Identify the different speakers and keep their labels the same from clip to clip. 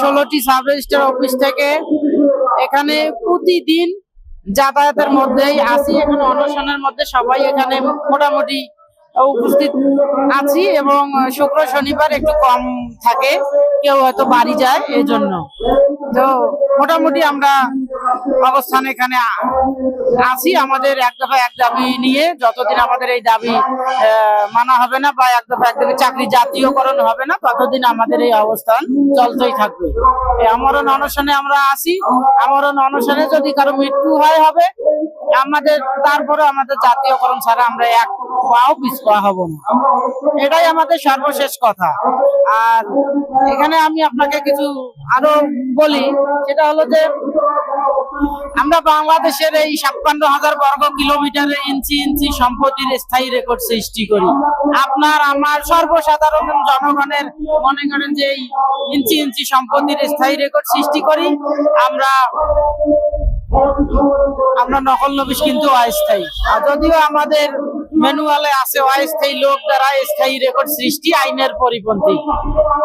Speaker 1: 16টি sub registrar office থেকে এখানে প্রতিদিন যাতায়াতের মধ্যেই আছি। এখানে অনশনের মধ্যে সবাই এখানে মোটামুটি উপস্থিত আছি এবং শুক্র শনিবার একটু কম থাকে, কেউ হয়তো বাড়ি যায়, এই জন্য। তো মোটামুটি আমরা অবস্থান এখানে আছি আমাদের এক দফা এক দাবি নিয়ে। যতদিন আমাদের এই দাবি মানা হবে না বা এক দফা এক দাবি চাকরি জাতীয়করণ হবে না, ততদিন আমাদের এই অবস্থান চলতেই থাকবে। এই আমরণ অনশনে আমরা আছি। আমরণ অনশনে যদি কারো মৃত্যু হবে আমাদের, তারপরে আমাদের জাতীয়করণ ছাড়া আমরা এক পাও পিছপা হব না, এটাই আমাদের সর্বশেষ কথা। আর এখানে আমি আপনাকে কিছু আরো বলি, সেটা হলো যে আমরা বাংলাদেশের এই 56,000 বর্গ কিলোমিটারের ইঞ্চি ইঞ্চি সম্পত্তির স্থায়ী রেকর্ড সৃষ্টি করি। আপনার আমার সর্বসাধারণ জনগণের মনে করেন যে এই ইঞ্চি ইঞ্চি সম্পত্তির স্থায়ী রেকর্ড সৃষ্টি করি। আমরা নকল নবিশ কিন্তু অস্থায়ী, আর যদিও আমাদের ম্যানুয়ালে আছে অস্থায়ী লোক দ্বারা স্থায়ী রেকর্ড সৃষ্টি আইনের পরিপন্থী।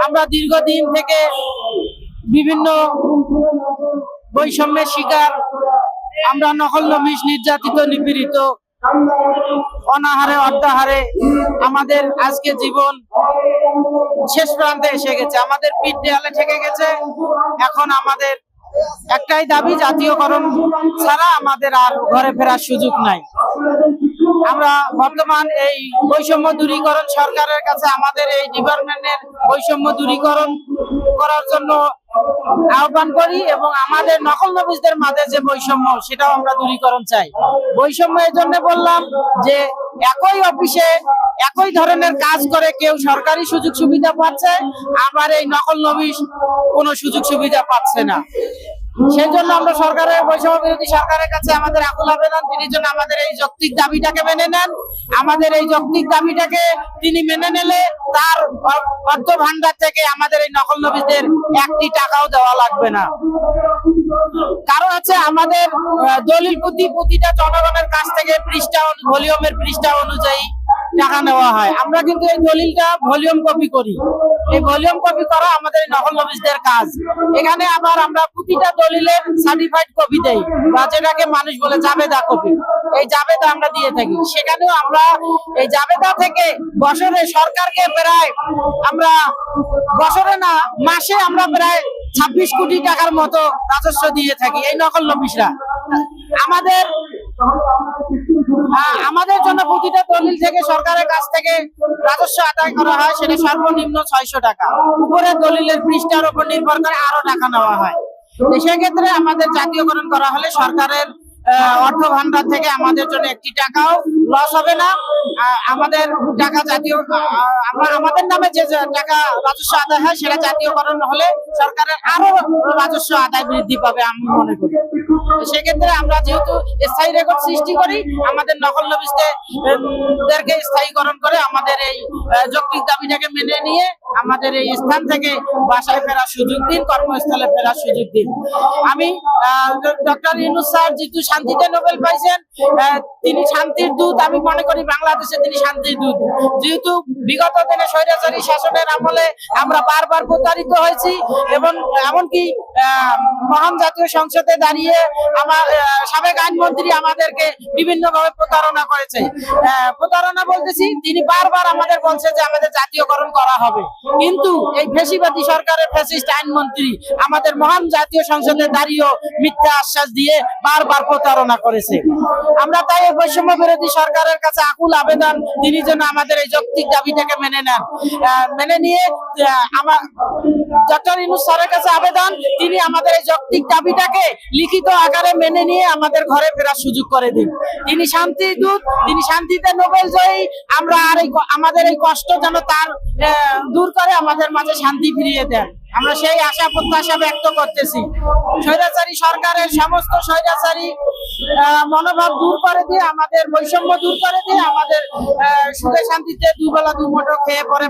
Speaker 1: আমরা দীর্ঘদিন থেকে বিভিন্ন বৈষম্যের শিকার, আমরা নকল নবিশ নির্যাতিত, নিপীড়িত, অনাহারে অর্ধাহারে আমাদের আজকে জীবন শেষ প্রান্তে এসে গেছে, আমাদের পিঠ দেয়ালে ঠেকে গেছে। এখন আমাদের একটাই দাবি, জাতীয়করণ ছাড়া আমাদের আর ঘরে ফেরার সুযোগ নাই। আমরা বর্তমান এই বৈষম্য দূরীকরণ সরকারের কাছে আমাদের এই ডিপার্টমেন্টের বৈষম্য দূরীকরণ করার জন্য আহ্বান করি এবং আমাদের নকল নবিশদের মাঝে যে বৈষম্য, সেটাও আমরা দূরীকরণ চাই। বৈষম্য এই জন্য বললাম যে একই অফিসে একই ধরনের কাজ করে কেউ সরকারি সুযোগ সুবিধা পাচ্ছে, আবার এই নকল নবিশ কোনো সুযোগ সুবিধা পাচ্ছে না। সেই জন্য আমরা সরকারের বৈষম্য বিরোধী সরকারের কাছে আমাদের আকুল আবেদন, তিনি যেন আমাদের এই যৌক্তিক দাবিটাকে মেনে নেন। আমাদের এই যৌক্তিক দাবিটাকে তিনি মেনে নিলে তার অর্থ ভান্ডার থেকে আমাদের এই নকল নবিশদের 1টি টাকাও দেওয়া লাগবে না। কারণ হচ্ছে আমাদের দলিল প্রতিটা জনগণের কাছ থেকে ভলিউমের পৃষ্ঠা অনুযায়ী টাকা নেওয়া হয়। আমরা কিন্তু এই দলিলটা ভলিউম কপি করি, এই ভলিউম কপি করা আমাদের নকল নবিশদের কাজ। এখানে আবার আমরা প্রতিটা দলিলের সার্টিফাইড কপি দেই, বা যেটাকে মানুষ বলে জাবেদা কপি, এই জাবেদা আমরা দিয়ে থাকি। সেখানেও আমরা এই জাবেদা থেকে বছরে সরকারকে প্রায়, আমরা বছরে না মাসে আমরা প্রায় 26 কোটি টাকার মতো রাজস্ব দিয়ে থাকি এই নকল নবিশরা। আমাদের জন্য প্রতিটা দলিল থেকে সরকারের কাছ থেকে রাজস্ব আদায় করা হয়, সেটা সর্বনিম্ন 600 টাকা। উপরে দলিলের পৃষ্ঠার উপর নির্ভর করে আরো টাকা নেওয়া হয়। সেক্ষেত্রে আমাদের জাতীয়করণ করা হলে সরকারের অর্থ ভান্ডার থেকে আমাদের জন্য 1টি টাকাও লস হবে না। আমাদের টাকা জাতীয়, আমাদের নামে যে টাকা রাজস্ব আদায় হয় সেটা জাতীয়করণ হলে সরকারের আরো রাজস্ব আদায় বৃদ্ধি পাবে আমি মনে করি। সেক্ষেত্রে আমরা যেহেতু স্থায়ী রেকর্ড সৃষ্টি করি, আমাদের নকল নবিশদেরকে স্থায়ীকরণ করে আমাদের এই যৌক্তিক দাবিটাকে মেনে নিয়ে আমাদের এই স্থান থেকে বাসায় ফেরার সুযোগ দিন, কর্মস্থলে ফেরার সুযোগ দিন। আমি ডক্টর ইউনূস স্যার যেহেতু শান্তিতে নোবেল পাইছেন, তিনি শান্তির দূত, আমি মনে করি বাংলাদেশে তিনি শান্তির দূত। যেহেতু বিগত দিনে স্বৈরাচারী শাসনের আমলে আমরা বারবার প্রতারিত হয়েছি এবং এমনকি মহান জাতীয় সংসদে দাঁড়িয়ে আমার সাবেক আইনমন্ত্রী আমাদেরকে বিভিন্ন ভাবে প্রতারণা করেছে। প্রতারণা বলতেছি, তিনি বারবার আমাদের বলছে যে আমাদের জাতীয়করণ করা হবে, কিন্তু এই ফ্যাসিবাদী সরকারের ফ্যাসিস্ট আইনমন্ত্রী আমাদের মহান জাতীয় সংসদে দাঁড়িয়েও মিথ্যা আশ্বাস দিয়ে বারবার প্রতারণা করেছে। আমরা তাই এই বৈষম্য বিরোধী সরকারের কাছে আকুল আবেদন, তিনি যেন আমাদের এই যৌক্তিক দাবিটাকে মেনে নেন। মেনে নিয়ে আমার ডক্টর ইউনূস স্যারের কাছে আবেদন, তিনি আমাদের এই যৌক্তিক দাবিটাকে লিখিত আকারে মেনে নিয়ে আমাদের ঘরে ফেরার সুযোগ করে দিন। তিনি শান্তির দূত, তিনি শান্তিতে নোবেল জয়ী। আমরা আর আমাদের এই কষ্ট যেন তার দূর করে আমাদের মাঝে শান্তি ফিরিয়ে দেন, আমরা সেই আশা প্রত্যাশা ব্যক্ত করতেছি। স্বৈরাচারী সরকারের সমস্ত স্বৈরাচারী মনোভাব দূর করে দিয়ে, আমাদের বৈষম্য দূর করে দিয়ে আমাদের সুখে শান্তিতে দুবেলা দুমুঠো খেয়ে পরে